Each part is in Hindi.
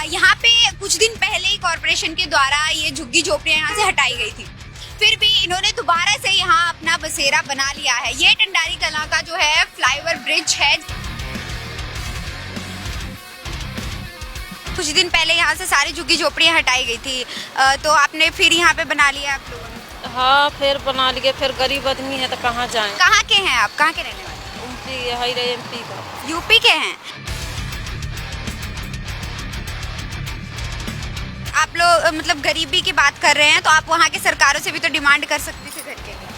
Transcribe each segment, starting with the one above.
यहाँ पे कुछ दिन पहले ही कॉरपोरेशन के द्वारा ये झुग्गी झोपड़ियाँ यहाँ से हटाई गई थी, फिर भी इन्होंने दोबारा से यहाँ अपना बसेरा बना लिया है। ये टंडारी कलां का जो है फ्लाईओवर ब्रिज है। कुछ दिन पहले यहाँ से सारी झुग्गी झोपड़ियाँ हटाई गई थी, तो आपने फिर यहाँ पे बना लिया आप लोगों ने? हाँ, फिर बना लिए। फिर गरीब आदमी है तो कहाँ जाएं? कहाँ के हैं आप, कहाँ के रहने वाले? एमपी का। यूपी के हैं आप लोग? मतलब गरीबी की बात कर रहे हैं तो आप वहाँ के सरकारों से भी तो डिमांड कर सकते थे घर के लिए।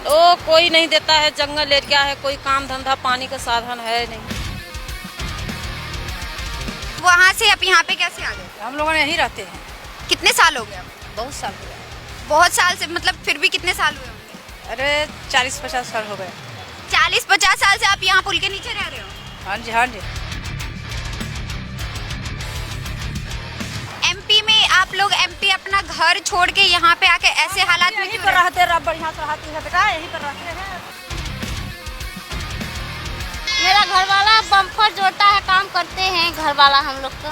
ओ, कोई नहीं देता है, जंगल एरिया है, कोई काम धंधा पानी का साधन है नहीं। वहाँ से आप यहाँ पे कैसे आ गए? हम लोग यहीं रहते हैं। कितने साल हो गए? बहुत साल हो गए। बहुत साल से, मतलब फिर भी कितने साल हुए होंगे? अरे 40-50 साल हो गए। 40-50 साल से आप यहाँ पुल के नीचे रह रहे हो? हाँ जी, हाँ जी। एमपी में आप लोग, एमपी अपना घर छोड़ के यहाँ पे आके ऐसे हालात में यहीं क्यों पर रह? रहते, रब बढ़िया से रहती है बेटा, यहीं पर रहते हैं। मेरा घर वाला बम्पर जोड़ता है, काम करते हैं घर वाला हम लोग का।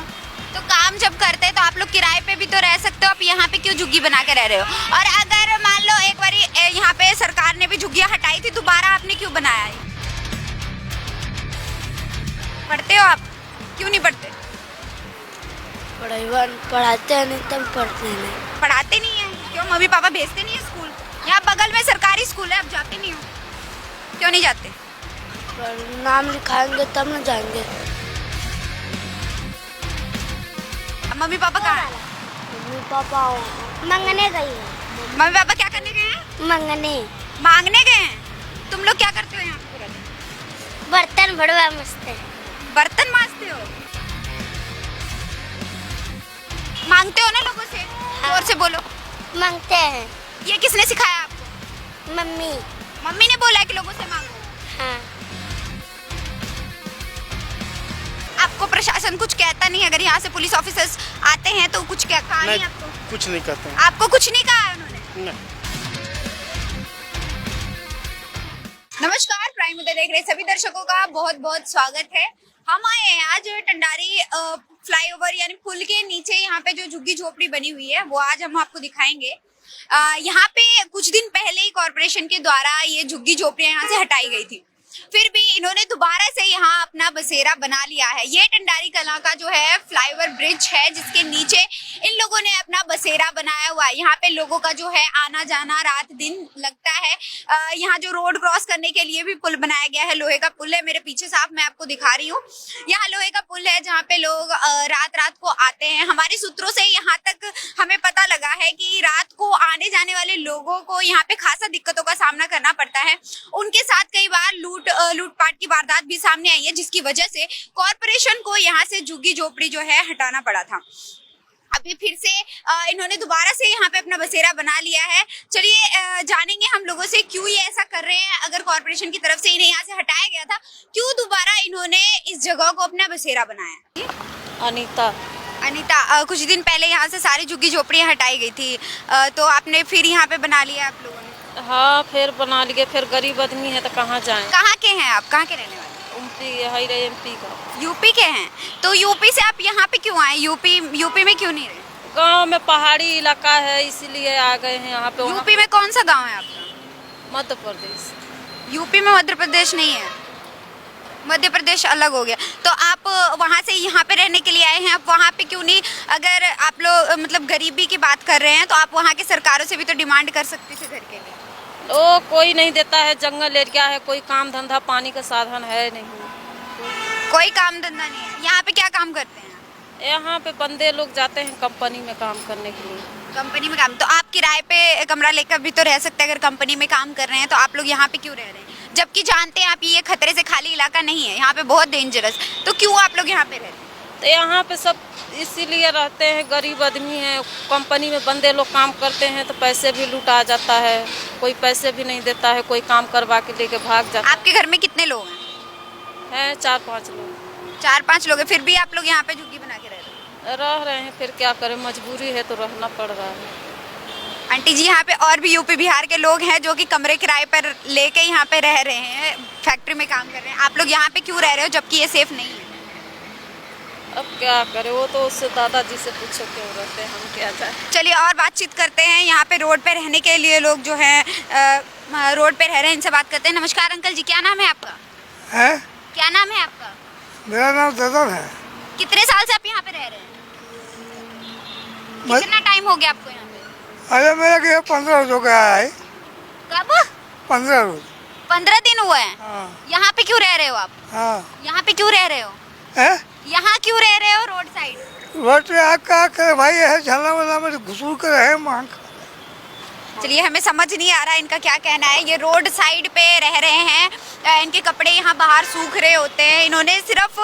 तो काम जब करते हैं तो आप लोग किराए पे भी तो रह सकते हो, आप यहाँ पे क्यों झुग्गी बना के रह रहे हो? और अगर मान लो एक बारी यहाँ पे सरकार ने भी झुग्गियाँ हटाई थी, दोबारा आपने क्यों बनाया है? पढ़ते हो आप? क्यों नहीं पढ़ते? पढ़ाते हैं नहीं तब पढ़ते हैं। पढ़ाते नहीं है? क्यों, मम्मी पापा भेजते नहीं है स्कूल? यहाँ बगल में सरकारी स्कूल है, आप जाते नहीं हो? क्यों नहीं जाते? नाम लिखाएंगे तब न जाएंगे। अब मम्मी पापा कहाँ हैं? मम्मी पापा मंगने गई है। मम्मी पापा क्या करने गए हैं? मंगने। मांगने गए हैं? तुम लोग क्या करते हो यहाँ पे पूरा दिन? बर्तन बड़वा मस्त है। बर्तन मांजते हो? मांगते हो ना लोगों से? जोर से बोलो। मांगते हैं। ये किसने सिखाया आपको? मम्मी। मम्मी ने बोला है कि लोगों से मांगो। हाँ। आपको प्रशासन कुछ कहता नहीं? अगर यहाँ से पुलिस ऑफिसर्स आते हैं तो कुछ कहा नहीं आपको? कुछ नहीं कहते हैं। आपको कुछ नहीं कहा है उन्होंने? नहीं। नमस्कार, प्राइम उदय देख रहे सभी दर्शकों का बहुत बहुत स्वागत है। हम आए हैं आज टंडारी फ्लाईओवर यानी पुल के नीचे, यहाँ पे जो झुग्गी झोपड़ी बनी हुई है वो आज हम आपको दिखाएंगे। यहाँ पे कुछ दिन पहले ही कॉरपोरेशन के द्वारा ये झुग्गी झोपड़ियाँ यहाँ से हटाई गई थी, फिर भी इन्होंने दोबारा से यहाँ अपना बसेरा बना लिया है। ये टंडारी कलां का जो है फ्लाईओवर ब्रिज है, जिसके नीचे इन लोगों ने अपना बसेरा बनाया हुआ है। यहाँ पे लोगों का जो है आना जाना रात दिन लगता है। यहाँ जो रोड क्रॉस करने के लिए भी पुल बनाया गया है, लोहे का पुल है। मेरे पीछे साफ मैं आपको दिखा रही हूँ, यहाँ लोहे का पुल है जहाँ पे लोग रात रात को आते हैं। हमारे सूत्रों से यहाँ तक हमें पता लगा है कि रात को आने जाने वाले लोगों को यहाँ पे खासा दिक्कतों का सामना करना पड़ता है। उनके साथ कई बार लूटपाट की वारदात भी सामने आई है, जिसकी वजह से कॉरपोरेशन को यहाँ से झुग्गी झोपड़ी जो है हटाना पड़ा था। अभी फिर से इन्होंने दोबारा से यहाँ पे अपना बसेरा बना लिया है। चलिए जानेंगे हम लोगों से क्यों ये ऐसा कर रहे हैं। अगर कॉरपोरेशन की तरफ से इन्हें यहाँ से हटाया गया था, क्यों दोबारा इन्होंने इस जगह को अपना बसेरा बनाया? अनीता, कुछ दिन पहले यहाँ से सारी झुग्गी झोपड़ियाँ हटाई गई थी, तो आपने फिर यहाँ पे बना लिया आप लोगों ने? हाँ, फिर बना लिए। फिर गरीब आदमी है तो कहाँ जाएं? कहाँ के हैं आप, कहाँ के रहने वाले? एमपी का। यूपी के हैं? तो यूपी से आप यहाँ पे क्यों आए? यूपी में क्यों नहीं रहे? गांव में पहाड़ी इलाका है, इसीलिए आ गए हैं यहाँ पे। यूपी में कौन सा गांव है आपका? मध्य प्रदेश। यूपी में मध्य प्रदेश नहीं है, मध्य प्रदेश अलग हो गया। तो आप वहाँ से यहाँ पे रहने के लिए आए हैं, आप वहाँ पे क्यों नहीं? अगर आप लोग मतलब गरीबी की बात कर रहे हैं तो आप वहाँ के सरकारों से भी तो डिमांड कर सकते थे घर के लिए। ओ, कोई नहीं देता है, जंगल एरिया है, कोई काम धंधा पानी का साधन है नहीं। कोई काम धंधा नहीं है? यहाँ पे क्या काम करते हैं? यहाँ पे बंदे लोग जाते हैं कंपनी में काम करने के लिए। कंपनी में काम? तो आप किराए पे कमरा लेकर भी तो रह सकते हैं। अगर कंपनी में काम कर रहे हैं तो आप लोग यहाँ पे क्यों रह रहे हैं, जबकि जानते हैं आप ये खतरे से खाली इलाका नहीं है, यहाँ पे बहुत डेंजरस, तो क्यों आप लोग यहाँ पे रह रहे हैं? तो यहाँ पे सब इसीलिए रहते हैं, गरीब आदमी हैं। कंपनी में बंदे लोग काम करते हैं तो पैसे भी लूटा जाता है, कोई पैसे भी नहीं देता है, कोई काम करवा के लेके भाग जाता है। आपके घर में कितने लोग हैं? 4-5 लोग। 4-5 लोग हैं, फिर भी आप लोग यहाँ पे झुग्गी बना के रह रहे हैं। फिर क्या करें, मजबूरी है तो रहना पड़ रहा है। आंटी जी, यहाँ पे और भी यूपी बिहार के लोग हैं जो कि कमरे किराए पर लेके यहाँ पे रह रहे हैं, फैक्ट्री में काम कर रहे हैं। आप लोग यहाँ पे क्यों रह रहे हो जबकि ये सेफ नहीं है? अब क्या करे, वो तो उससे दादाजी से पूछो क्यों रहते हैं, हम क्या जाए। चलिए और बातचीत करते हैं। यहाँ पे रोड पे रहने के लिए लोग जो हैं रोड पे रह रहे हैं, इनसे बात करते हैं। नमस्कार अंकल जी, क्या नाम है आपका? है? क्या नाम है आपका? मेरा नाम ददन है। कितने साल से आप यहाँ पे रह रहे हैं? कितना टाइम हो गया आपको यहाँ पे? अरे मेरा क्या 15 रोज हो गया है। कब? 15 रोज। 15 दिन हुए हैं। हाँ यहाँ पे क्यों रह रहे हो आप? हाँ। यहाँ पे क्यों रह रहे हो? है? यहाँ क्यों रह रहे हो रोड साइड? रोड पे आप क्या करे भाई, है झल्ला वल्ला में घुसूर कर रहे हैं मांग। चलिए, हमें समझ नहीं आ रहा इनका क्या कहना है। ये रोड साइड पे रह रहे हैं, इनके कपड़े यहाँ बाहर सूख रहे होते हैं। इन्होंने सिर्फ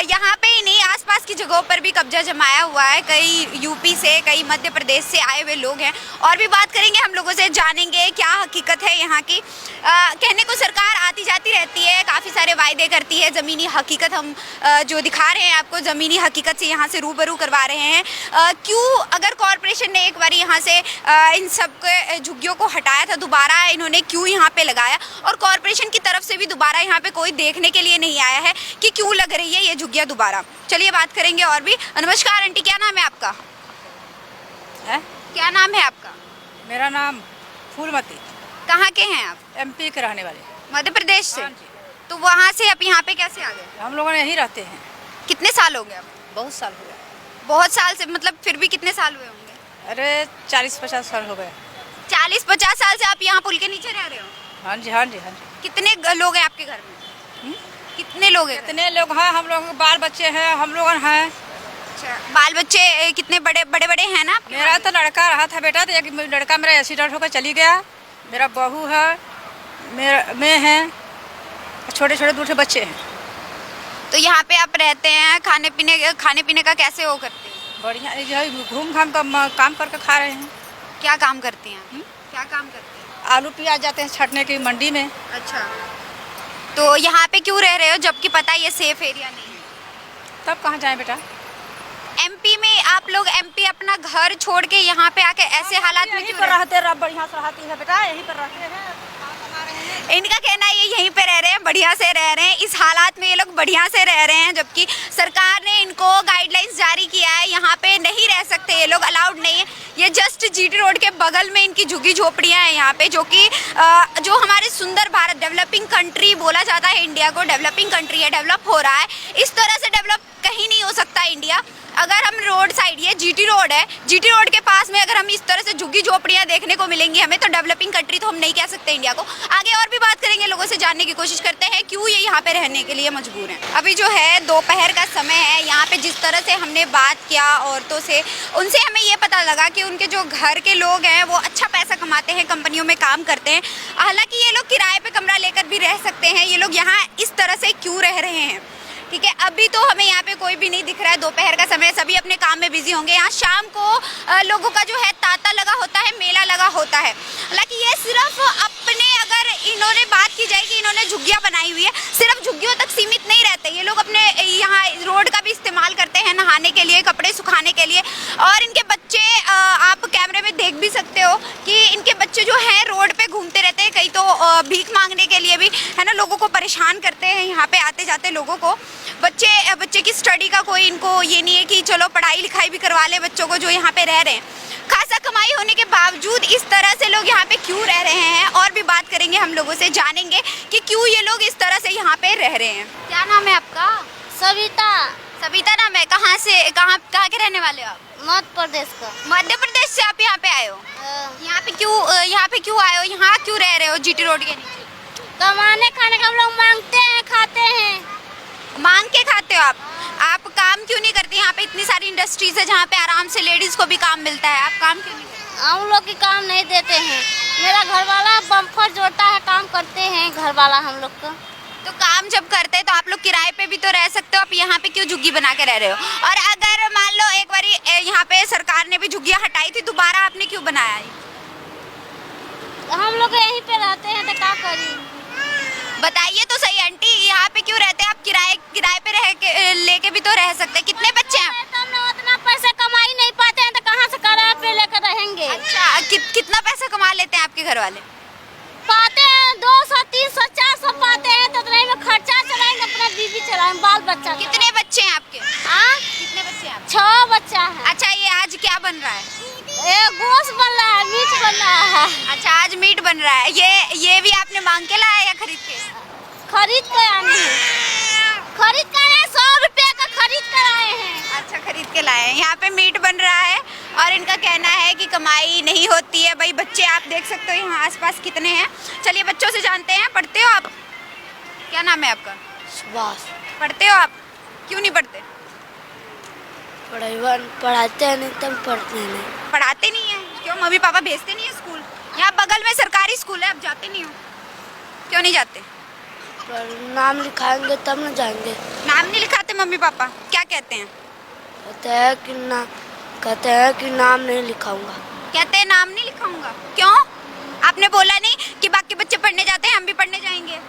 यहाँ पे ही नहीं, आसपास की जगहों पर भी कब्जा जमाया हुआ है। कई यूपी से, कई मध्य प्रदेश से आए हुए लोग हैं। और भी बात करेंगे हम लोगों से, जानेंगे क्या हकीकत है यहाँ की। कहने को सरकार आती जाती रहती है, काफ़ी सारे वायदे करती है। ज़मीनी हकीकत हम जो दिखा रहे हैं आपको, ज़मीनी हकीकत से यहाँ से रूबरू करवा रहे हैं। क्यों अगर कॉरपोरेशन ने एक बार यहाँ से इन सब झुग्गियों को हटाया था, दोबारा इन्होंने क्यों यहाँ पे लगाया, और कॉरपोरेशन की तरफ से भी दोबारा यहाँ पे कोई देखने के लिए नहीं आया है कि क्यों लग रही है ये झुग्गियाँ दोबारा। चलिए बात करेंगे और भी। नमस्कार आंटी, क्या नाम है आपका? है? क्या नाम है आपका? मेरा नाम फूलमती, कहाँ के हैं आप? MP के रहने वाले। मध्य प्रदेश से? हाँ जी। तो वहाँ से आप यहाँ पे कैसे आ गए? हम लोग यहीं रहते हैं, कितने साल हो गए अब? बहुत साल हो गए। बहुत साल से, मतलब फिर भी कितने साल हुए होंगे? अरे 40-50 साल हो गए। 40-50 साल से आप यहाँ पुल के नीचे रह रहे हो? हाँ जी हाँ जी हाँ जी। कितने लोग हैं आपके घर में? कितने लोग हैं? कितने लोग हैं? हम लोग बाल बच्चे हैं, हम लोग हैं। अच्छा, बाल बच्चे कितने बड़े बड़े हैं ना आपके? मेरा तो लड़का रहा था बेटा, तो एक लड़का मेरा एक्सीडेंट होकर चली गया। मेरा बहू है, मेरा मैं है, छोटे छोटे दूसरे बच्चे हैं। तो यहाँ पे आप रहते हैं, खाने पीने का कैसे वो करते हैं? बढ़िया, जो घूम घाम का काम करके खा रहे हैं। क्या काम करते हैं? क्या काम करते हैं? आलू प्याज जाते हैं छटने की मंडी में। अच्छा, तो यहाँ पे क्यों रह रहे हो जबकि पता है ये सेफ एरिया नहीं है? तब कहाँ जाएं बेटा? MP में आप लोग, MP अपना घर छोड़ के यहाँ पे आके ऐसे हालात में यहीं क्यों पर रह? रहते रह, बढ़िया से रहती है बेटा, यहीं पर रहते हैं। इनका कहना है ये यहीं पे रह रहे हैं, बढ़िया से रह रहे हैं। इस हालात में ये लोग बढ़िया से रह रहे हैं, जबकि सरकार ने इनको गाइडलाइंस जारी किया है, यहाँ पे नहीं रह सकते ये लोग, अलाउड नहीं है। ये जस्ट GT रोड के बगल में इनकी झुग्गी झोपड़ियाँ हैं यहाँ पे, जो कि जो हमारे सुंदर भारत, डेवलपिंग कंट्री बोला जाता है इंडिया को, डेवलपिंग कंट्री है, डेवलप हो रहा है। इस तरह से डेवलप कहीं नहीं हो सकता इंडिया अगर हम रोड साइड, ये GT रोड है, GT रोड के पास में अगर हम इस तरह से झुग्गी झोपड़ियाँ देखने को मिलेंगी हमें, तो डेवलपिंग कंट्री तो हम नहीं कह सकते इंडिया को। आगे और भी बात करेंगे, लोगों से जानने की कोशिश करते हैं क्यों ये यहाँ पे रहने के लिए मजबूर हैं। अभी जो है दोपहर का समय है, यहाँ पे जिस तरह से हमने बात किया औरतों से, उनसे हमें ये पता लगा कि उनके जो घर के लोग हैं वो अच्छा पैसा कमाते हैं, कंपनियों में काम करते हैं। हालांकि ये लोग किराए पे कमरा लेकर भी रह सकते हैं। ये लोग यहाँ इस तरह से क्यों रह रहे हैं? ठीक है, अभी तो हमें यहाँ पे कोई भी नहीं दिख रहा है, दोपहर का समय, सभी अपने काम में बिजी होंगे। यहाँ शाम को लोगों का जो है तांता लगा होता है, मेला लगा होता है। हालांकि ये सिर्फ अपने, अगर इन्होंने बात की जाए कि इन्होंने झुग्गियाँ बनाई हुई है, सिर्फ झुग्गियों तक सीमित नहीं रहते ये लोग, अपने यहाँ रोड का भी इस्तेमाल करते हैं नहाने के लिए, कपड़े सुखाने के लिए। और इनके बच्चे, आप कैमरे में देख भी सकते हो कि इनके बच्चे जो हैं रोड पे घूमते रहते हैं, कई तो भीख मांगने के लिए भी, है ना, लोगों को परेशान करते हैं यहाँ पे आते जाते लोगों को। बच्चे की स्टडी का कोई इनको ये नहीं है कि चलो पढ़ाई लिखाई भी करवा ले बच्चों को जो यहाँ पे रह रहे हैं। खासा कमाई होने के बावजूद इस तरह से लोग यहाँ पे क्यों रह रहे हैं, और भी बात करेंगे हम लोगों से, जानेंगे कि क्यों ये लोग इस तरह से यहाँ पे रह रहे हैं। क्या नाम है आपका? सविता। सविता नाम है। कहाँ के रहने वाले हो आप? मध्य प्रदेश का। मध्य प्रदेश से आप यहाँ पे आए हो? यहाँ पे क्यों आए हो? यहाँ क्यों रह रहे हो GT रोड के नीचे? कमाने खाने का हम लोग मांगते हैं, खाते हैं। मांग के खाते हो आप काम क्यों नहीं करते? यहाँ पे इतनी सारी इंडस्ट्रीज है जहाँ पे आराम से लेडीज को भी काम मिलता है, आप काम क्यों नहीं करते? हम लोग की काम नहीं देते हैं। मेरा घर वाला बम्फर जोड़ता है, काम करते हैं घर वाला हम लोग का। तो काम जब करते हैं तो आप लोग किराए पे भी तो रह सकते हो, आप यहाँ पे क्यों झुग्गी बना के रह रहे हो? और अगर मान लो एक बारी यहाँ पे सरकार ने भी झुग्गियाँ हटाई थी, दोबारा आपने क्यों बनाया? हम लोग यहीं पे रहते हैं तो क्या करें? बताइए तो सही आंटी, यहाँ पे क्यों रहते हैं आप? किराए पे रह के लेके भी तो रह सकते हैं। कितने बच्चे हैं? हम लोग उतना पैसा कमाई नहीं पाते हैं तो कहाँ से किराए पे लेकर रहेंगे? अच्छा, कितना पैसा कमा लेते हैं आपके घर वाले? पाते हैं 200, 300, 400 पाते हैं, तो उतने में खर्चा चलाएंगे, अपना बीवी चलाएंगे, बाल बच्चा। कितने बच्चे बच्चे हैं आपके? हाँ, कितने बच्चे हैं आपके? 6 बच्चा है। अच्छा, ये आज क्या बन रहा है? ये गोश्त बन रहा है, मीट बन रहा है। अच्छा, आज मीट बन रहा है। ये भी आपने मांग के लाया या खरीद के? खरीद के आए हैं। खरीद कर 100 रुपए का खरीद कर आए हैं। अच्छा, खरीद के लाए हैं। यहाँ पे मीट बन रहा है और इनका कहना है कि कमाई नहीं होती है। भाई बच्चे आप देख सकते हो यहाँ आसपास कितने हैं। चलिए बच्चों से जानते हैं। पढ़ते हो आप? क्या नाम है आपका? सुभाष। पढ़ते हो आप? क्यों नहीं पढ़ते? पढ़ाते हैं नहीं तब पढ़ते नहीं। पढ़ाते नहीं है? क्यों, मम्मी पापा भेजते नहीं है स्कूल? यहाँ बगल में सरकारी स्कूल है, आप जाते नहीं हो? क्यों नहीं जाते? पर नाम लिखाएंगे तब न जाएंगे। नाम नहीं लिखाते मम्मी पापा? क्या कहते हैं? कहते हैं कि नाम नहीं लिखाऊंगा। कहते हैं नाम नहीं लिखाऊंगा। क्यों? आपने बोला नहीं कि बाकी बच्चे पढ़ने जाते हैं, हम भी पढ़ने जाएंगे?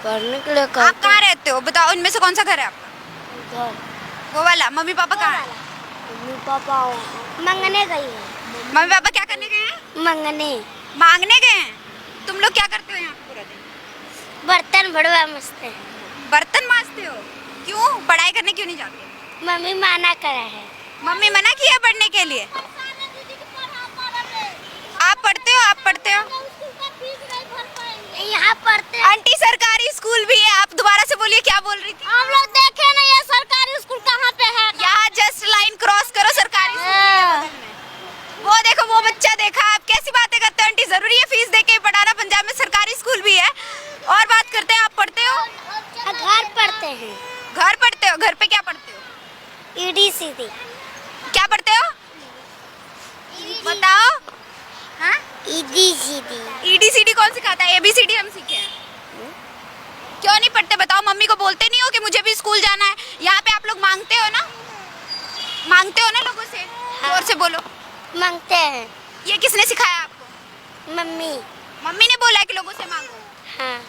पढ़ने के लिए आप कहाँ रहते हो बताओ? इनमें से कौन सा घर है आपका? घर वो वाला। मम्मी पापा कहाँ है? मम्मी पापा मंगने गई है। मम्मी पापा क्या करने गए हैं? मंगने। मांगने गए हैं। तुम लोग क्या करते हो यहाँ पे पूरा दिन? बर्तन बड़वा मस्ते हैं। बर्तन मांजते हो? क्यों, पढ़ाई करने क्यों नहीं जाते? मम्मी माना करा है। मम्मी मना किया पढ़ने के लिए? आप पढ़ते हो? आप पढ़ते हो? यहाँ पढ़ते हैं। आंटी सरकारी स्कूल भी है। आप दोबारा से बोलिए, क्या बोल रही थी? हम लोग देखे नहीं है सरकारी स्कूल कहाँ पे है। यहाँ जस्ट लाइन क्रॉस करो, सरकारी स्कूल है बगल में। वो देखो, वो बच्चा देखा। आप कैसी बातें करते हो आंटी? जरूरी है फीस देके पढ़ाना? पंजाब में सरकारी स्कूल भी है। और बात करते हैं, आप पढ़ते हो? घर पढ़ते हैं। घर पढ़ते हो? घर पे क्या पढ़ते हो? EDCD। क्या पढ़ते हो? बताओ। हाँ? EDCD कौन सिखाता है? ABCD हम सीखे हैं। क्यों नहीं पढ़ते बताओ? मम्मी को बोलते नहीं हो कि मुझे भी स्कूल जाना है? यहाँ पे आप लोग मांगते हो ना? मांगते हो ना लोगों से? जोर से बोलो। मांगते हैं। ये किसने सिखाया आपको? मम्मी। मम्मी ने बोला है कि लोगों से मांगो? हाँ।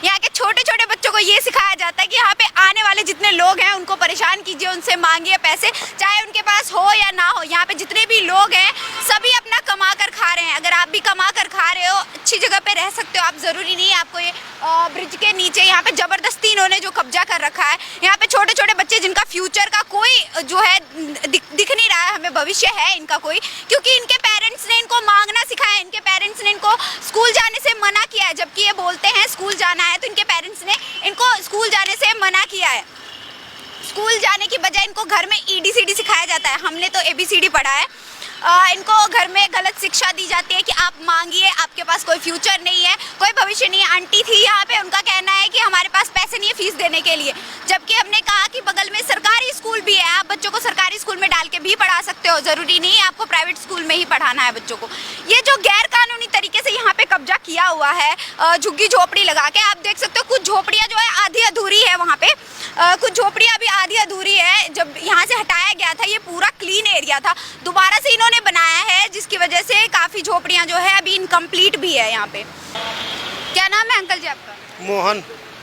यहाँ के छोटे छोटे बच्चों को ये सिखाया जाता है कि यहाँ पे आने वाले जितने लोग हैं उनको परेशान कीजिए, उनसे मांगिए पैसे, चाहे उनके पास हो या ना हो। यहाँ पे जितने भी लोग हैं सभी अपना कमा कर खा रहे हैं। अगर आप भी कमा कर खा रहे हो, अच्छी जगह पे रह सकते हो आप। ज़रूरी नहीं है आपको ये ब्रिज के नीचे यहाँ पे ज़बरदस्ती इन्होंने जो कब्जा कर रखा है। यहाँ पे छोटे छोटे बच्चे जिनका फ्यूचर का कोई जो है दिख नहीं रहा है, हमें भविष्य है इनका कोई, क्योंकि इनके पेरेंट्स ने इनको मांगना सिखाया। इनके पेरेंट्स ने इनको स्कूल जाने से मना किया है। जबकि ये बोलते हैं स्कूल जाना है, तो इनके पेरेंट्स ने इनको स्कूल जाने से मना किया है। स्कूल जाने की बजाय इनको घर में EDCD सिखाया जाता है। हमने तो ABCD पढ़ा है। इनको घर में गलत शिक्षा दी जाती है कि आप मांगिए, आपके पास कोई फ्यूचर नहीं है, कोई भविष्य नहीं है। आंटी थी यहाँ पे, उनका कहना है कि हमारे पास पैसे नहीं है फीस देने के लिए। जबकि हमने कहा कि बगल में सरकारी स्कूल भी है, आप बच्चों को सरकारी स्कूल में डाल के भी पढ़ा सकते हो। ज़रूरी नहीं है आपको प्राइवेट स्कूल में ही पढ़ाना है बच्चों को। ये जो गैर कानूनी तरीके से यहाँ पे कब्जा किया हुआ है, झुग्गी झोपड़ी लगा के, आप देख सकते हो कुछ झोपड़ियाँ जो है आधी अधूरी है वहाँ पे। कुछ झोपड़ियाँ अभी आधी अधूरी है। जब यहाँ से हटाया गया था ये पूरा क्लीन एरिया था, दोबारा से इन्होंने बनाया है, जिसकी वजह से काफ़ी झोपड़ियाँ जो है अभी इनकम्प्लीट भी है यहाँ पे। क्या नाम है अंकल जी आपका? मोहन।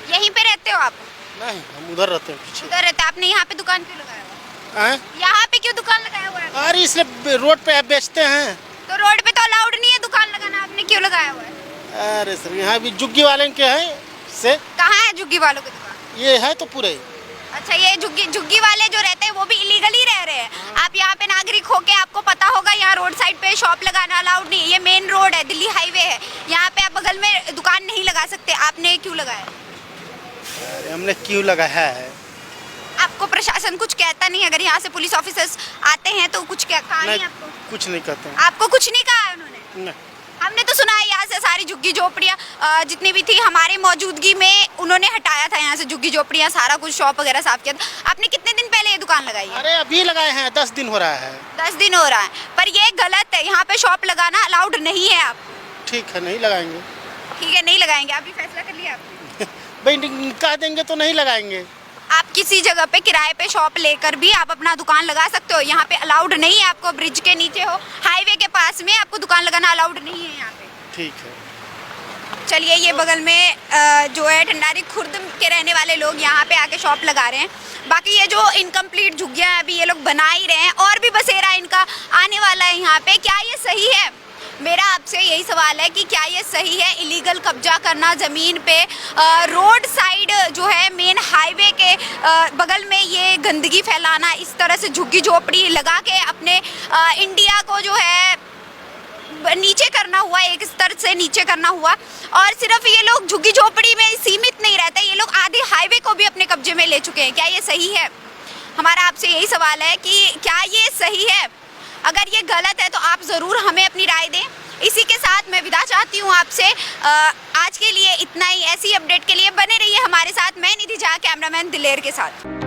यहीं पे रहते हो आप? नहीं, हम उधर रहते हैं पीछे। उधर रहते हैं। आपने यहाँ पे दुकान क्यों लगाया हुआ है? हैं? यहाँ पे क्यों दुकान लगाया हुआ है? अरे इसलिए रोड पे आप बेचते हैं। तो रोड पे तो अलाउड नहीं है दुकान लगाना, आपने क्यों लगाया हुआ है? अरे सर, यहाँ भी झुग्गी वाले के हैं से। कहाँ है झुग्गी वालों की दुकान? ये है तो पूरे। अच्छा, ये झुग्गी वाले जो रहते हैं वो भी इलीगली रह रहे हैं। आप यहाँ पे नागरिक होके आपको पता होगा यहाँ रोड साइड पे शॉप लगाना अलाउड नहीं है। ये मेन रोड है, दिल्ली हाईवे है, यहाँ पे आप बगल में दुकान नहीं लगा सकते। आपने क्यों लगाया? अरे हमने क्यों लगाया है? आपको प्रशासन कुछ कहता नहीं? अगर यहाँ से पुलिस ऑफिसर्स आते हैं तो कुछ कहा नहीं आपको? कुछ नहीं कहते हैं। आपको कुछ नहीं कहा है उन्होंने? नहीं। हमने तो सुना है यहाँ से सारी झुग्गी झोपड़ियाँ जितनी भी थी हमारी मौजूदगी में उन्होंने हटाया था यहाँ से झुग्गी झोपड़ियाँ, सारा कुछ शॉप वगैरह साफ किया था। आपने कितने दिन पहले ये दुकान लगाई है? अरे अभी लगाए हैं, 10 दिन हो रहा है। 10 दिन हो रहा है, पर ये गलत है। यहाँ पे शॉप लगाना अलाउड नहीं है। आप ठीक है, नहीं लगाएंगे। ठीक है, नहीं लगाएंगे। आप भी फैसला कर लिया आपने? भाई कह देंगे तो नहीं लगाएंगे। आप किसी जगह पे किराए पे शॉप लेकर भी आप अपना दुकान लगा सकते हो। यहाँ पे अलाउड नहीं है। आपको ब्रिज के नीचे हो, हाईवे के पास में, आपको दुकान लगाना अलाउड नहीं है यहाँ पे। ठीक है। चलिए, ये बगल में जो है ठंडारी खुर्द के रहने वाले लोग यहाँ पे आके शॉप लगा रहे हैं। बाकी ये जो इनकम्प्लीट झुग्गियाँ अभी ये लोग बना ही रहे हैं और भी बसेरा इनका आने वाला है यहाँ पे। क्या ये सही है? मेरा आपसे यही सवाल है कि क्या ये सही है इलीगल कब्जा करना ज़मीन पे, रोड साइड जो है मेन हाईवे के बगल में ये गंदगी फैलाना, इस तरह से झुग्गी झोपड़ी लगा के अपने इंडिया को जो है नीचे करना हुआ, एक स्तर से नीचे करना हुआ। और सिर्फ ये लोग झुग्गी झोपड़ी में सीमित नहीं रहते, ये लोग आधे हाईवे को भी अपने कब्जे में ले चुके हैं। क्या ये सही है? हमारा आपसे यही सवाल है कि क्या ये सही है? अगर ये गलत है तो आप ज़रूर हमें अपनी राय दें। इसी के साथ मैं विदा चाहती हूँ आपसे। आज के लिए इतना ही। ऐसी अपडेट के लिए बने रहिए हमारे साथ। मैं निधि झा, कैमरामैन दिलेर के साथ।